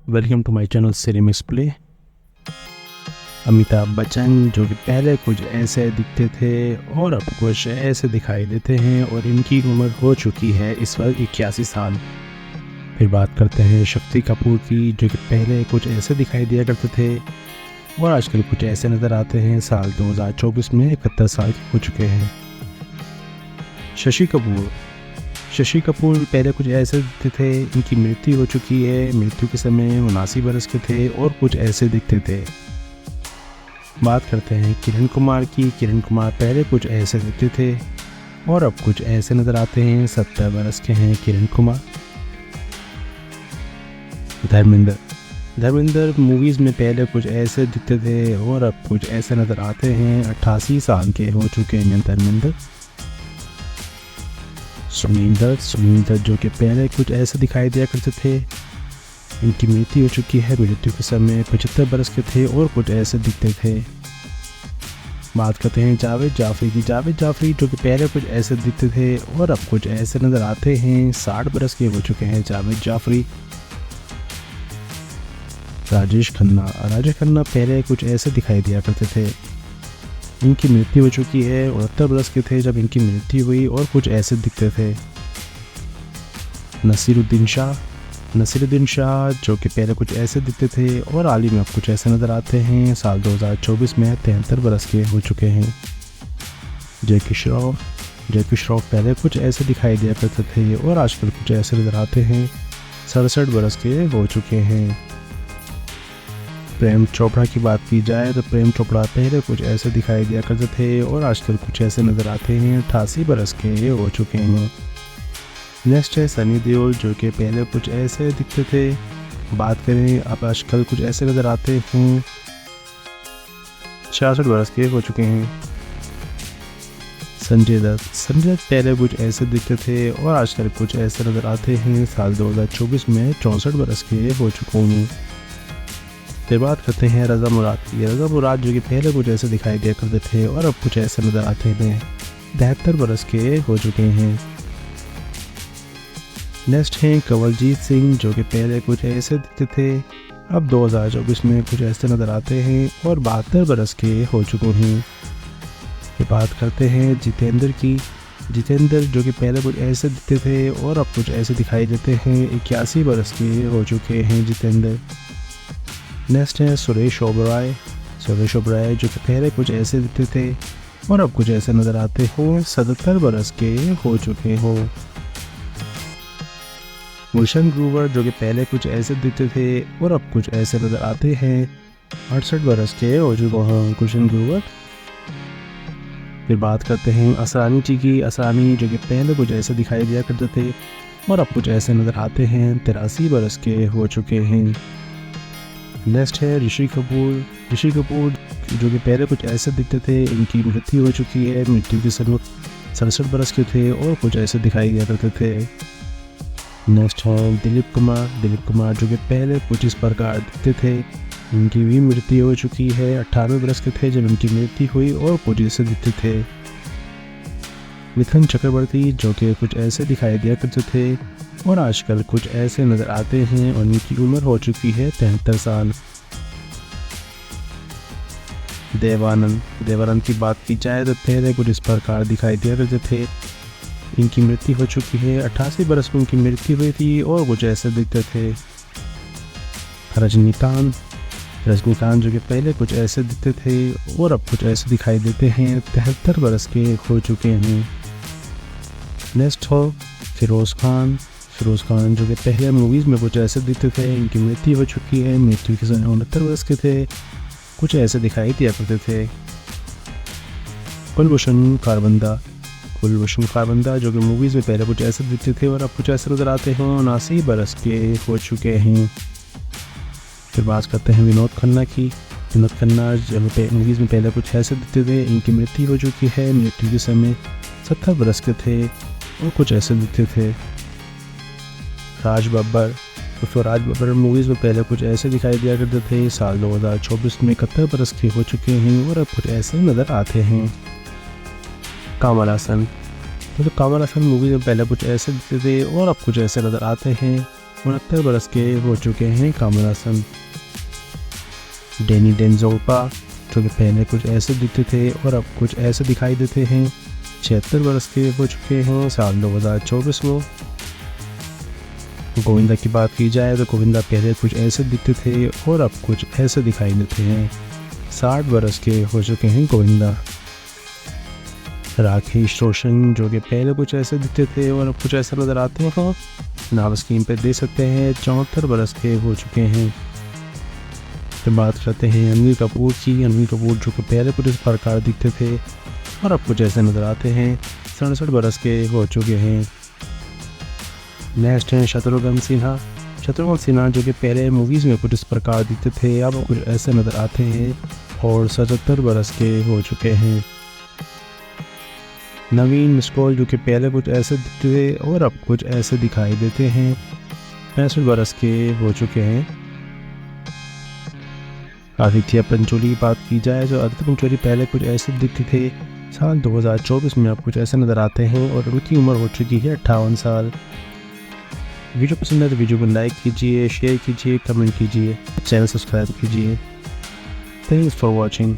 Welcome to my channel Cinemix Play. Amitabh Bachchan जो कि पहले कुछ ऐसे दिखते थे और अब कुछ ऐसे दिखाई देते हैं और इनकी उम्र हो चुकी है इस वक्त 81 साल। फिर बात करते हैं शक्ति कपूर की, जो कि पहले कुछ ऐसे दिखाई दिया करते थे और आजकल कुछ ऐसे नज़र आते हैं। साल 2024 में 71 साल के हो चुके हैं। शशि कपूर पहले कुछ ऐसे दिखते थे, इनकी मृत्यु हो चुकी है। मृत्यु के समय 79 बरस के थे और कुछ ऐसे दिखते थे। बात करते हैं किरण कुमार की। किरण कुमार पहले कुछ ऐसे दिखते थे और अब कुछ ऐसे नज़र आते हैं। 70 बरस के हैं किरण कुमार। धर्मेंद्र मूवीज़ में पहले कुछ ऐसे दिखते थे और अब कुछ ऐसे नज़र आते हैं। 88 साल के हो चुके हैं धर्मेंद्र। सुनील जो कि पहले कुछ ऐसे दिखाई दिया करते थे, इनकी मृत्यु हो चुकी है। मृत्यु के समय 75 बरस के थे और कुछ ऐसे दिखते थे। बात करते हैं जावेद जाफरी की। जावेद जाफरी जो कि पहले कुछ ऐसे दिखते थे और अब कुछ ऐसे नज़र आते हैं। 60 बरस के हो चुके हैं जावेद जाफरी। राजेश खन्ना पहले कुछ ऐसे दिखाई दिया करते थे, इनकी मृत्यु हो चुकी है। 69 बरस के थे जब इनकी मृत्यु हुई और कुछ ऐसे दिखते थे। नसीरुद्दीन शाह जो कि पहले कुछ ऐसे दिखते थे और हाल ही में अब कुछ ऐसे नज़र आते हैं। साल 2024 में 73 बरस के हो चुके हैं। जैकी श्रॉफ पहले कुछ ऐसे दिखाई दिया करते थे और आजकल कुछ ऐसे नज़र आते हैं। 67 बरस के हो चुके हैं। प्रेम चोपड़ा की बात की जाए तो प्रेम चोपड़ा पहले कुछ ऐसे दिखाई दिया करते थे और आजकल कुछ ऐसे नज़र आते हैं। 88 बरस के हो चुके हैं। नेक्स्ट है सनी देओल, जो कि पहले कुछ ऐसे दिखते थे। बात करें अब आजकल कुछ ऐसे नज़र आते हैं। 66 बरस के हो चुके हैं। संजय दत्त पहले कुछ ऐसे दिखते थे और आजकल कुछ ऐसे नज़र आते हैं। साल 2024 में 64 बरस के हो चुके हैं। फिर बात करते हैं रज़ा मुराद जो कि पहले कुछ ऐसे दिखाई दिया करते थे और अब कुछ ऐसे नज़र आते हैं। 73 बरस के हो चुके हैं। नेक्स्ट हैं कंवलजीत सिंह, जो कि पहले कुछ ऐसे दिखते थे, अब 2024 में कुछ ऐसे नज़र आते हैं और 72 बरस के हो चुके हैं। फिर बात करते हैं जितेंद्र की। जितेंद्र जो कि पहले कुछ ऐसे दिखते थे और अब कुछ ऐसे दिखाई देते हैं। 81 बरस के हो चुके हैं जितेंद्र। नेक्स्ट है सुरेश ओबराय जो कि पहले कुछ ऐसे दिखते थे और अब कुछ ऐसे नज़र आते हो। 77 बरस के हो चुके हो। गुलशन ग्रोवर जो कि पहले कुछ ऐसे दिखते थे और अब कुछ ऐसे नज़र आते हैं। 68 बरस के हो चुके हैं गुलशन ग्रोवर। फिर बात करते हैं असरानी जी की। असरानी जो कि पहले कुछ ऐसे दिखाई दिया करते थे और अब कुछ ऐसे नज़र आते हैं। 83 बरस के हो चुके हैं। नेक्स्ट है ऋषि कपूर जो कि पहले कुछ ऐसे दिखते थे, इनकी मृत्यु हो चुकी है। मृत्यु के समय 67 बरस के थे और कुछ ऐसे दिखाई दिया करते थे। नेक्स्ट है दिलीप कुमार जो कि पहले कुछ इस प्रकार दिखते थे, इनकी भी मृत्यु हो चुकी है। 98 बरस के थे जब इनकी मृत्यु हुई और कुछ ऐसे दिखते थे। मिथुन चक्रवर्ती जो कि कुछ ऐसे दिखाई दिया करते थे और आजकल कुछ ऐसे नज़र आते हैं और इनकी उम्र हो चुकी है 73 साल। देवानंद की बात की जाए तो पहले कुछ इस प्रकार दिखाई दिया करते थे, इनकी मृत्यु हो चुकी है। 88 बरस में इनकी मृत्यु हुई थी और कुछ ऐसे दिखते थे। रजनीकांत जो कि पहले कुछ ऐसे दिखते थे और अब कुछ ऐसे दिखाई देते हैं। 73 बरस के हो चुके हैं। नेक्स्ट हो फिरोज़ खान जो कि पहले मूवीज़ में कुछ ऐसे दिखते थे, इनकी मृत्यु हो चुकी है। मृत्यु के समय 69 वर्ष के थे, कुछ ऐसे दिखाई दिया करते थे। कुलभूषण खारबंदा जो कि मूवीज़ में पहले कुछ ऐसे दिखते थे और अब कुछ ऐसे नज़र आते हैं। 79 बरस के हो चुके हैं। फिर बात करते हैं विनोद खन्ना की। विनोद खन्ना जो मूवीज़ में पहले कुछ ऐसे दिखते थे, इनकी मृत्यु हो चुकी है। मृत्यु के समय 70 बरस के थे और कुछ ऐसे दिखते थे। राज बब्बर मूवीज़ में पहले कुछ ऐसे दिखाई दिया करते थे। साल 2024 में 71 बरस के हो चुके हैं और अब कुछ ऐसे नज़र आते हैं। कमल हासन मूवीज़ में पहले कुछ ऐसे दिखते थे और अब कुछ ऐसे नज़र आते हैं। 69 बरस के हो चुके हैं कमल हसन। डैनी डेंजोंगपा जो कि पहले कुछ ऐसे दिखते थे और अब कुछ ऐसे दिखाई देते हैं, 76 बरस के हो चुके हैं साल 2024 में। गोविंदा की बात की जाए तो गोविंदा पहले कुछ ऐसे दिखते थे और अब कुछ ऐसे दिखाई देते हैं, 60 बरस के हो चुके हैं गोविंदा। राकेश रोशन जो कि पहले कुछ ऐसे दिखते थे और अब कुछ ऐसे नज़र आते हैं, नाम स्क्रीन पर देख सकते हैं, 74 बरस के हो चुके हैं। फिर बात करते हैं रणबीर कपूर की। रणबीर कपूर जो कि पहले कुछ इस प्रकार दिखते थे और अब कुछ ऐसे नज़र आते हैं, 67 बरस के हो चुके हैं। नेक्स्ट हैं शत्रुघ्न सिन्हा। शत्रुघ्न सिन्हा जो कि पहले मूवीज़ में कुछ इस प्रकार दिखते थे, अब कुछ ऐसे नज़र आते हैं और 77 बरस के हो चुके हैं। नवीन मिस्कॉल जो कि पहले कुछ ऐसे दिखते थे और अब कुछ ऐसे दिखाई देते हैं, 65 बरस के हो चुके हैं। आदित्य पंचोली की बात की जाए तो आदित्य पंचोली पहले कुछ ऐसे दिखते थे, साल 2024 में अब कुछ ऐसे नज़र आते हैं और उनकी उम्र हो चुकी है 58 साल। वीडियो पसंद है तो वीडियो को लाइक कीजिए, शेयर कीजिए, कमेंट कीजिए, चैनल सब्सक्राइब कीजिए। Thanks for watching.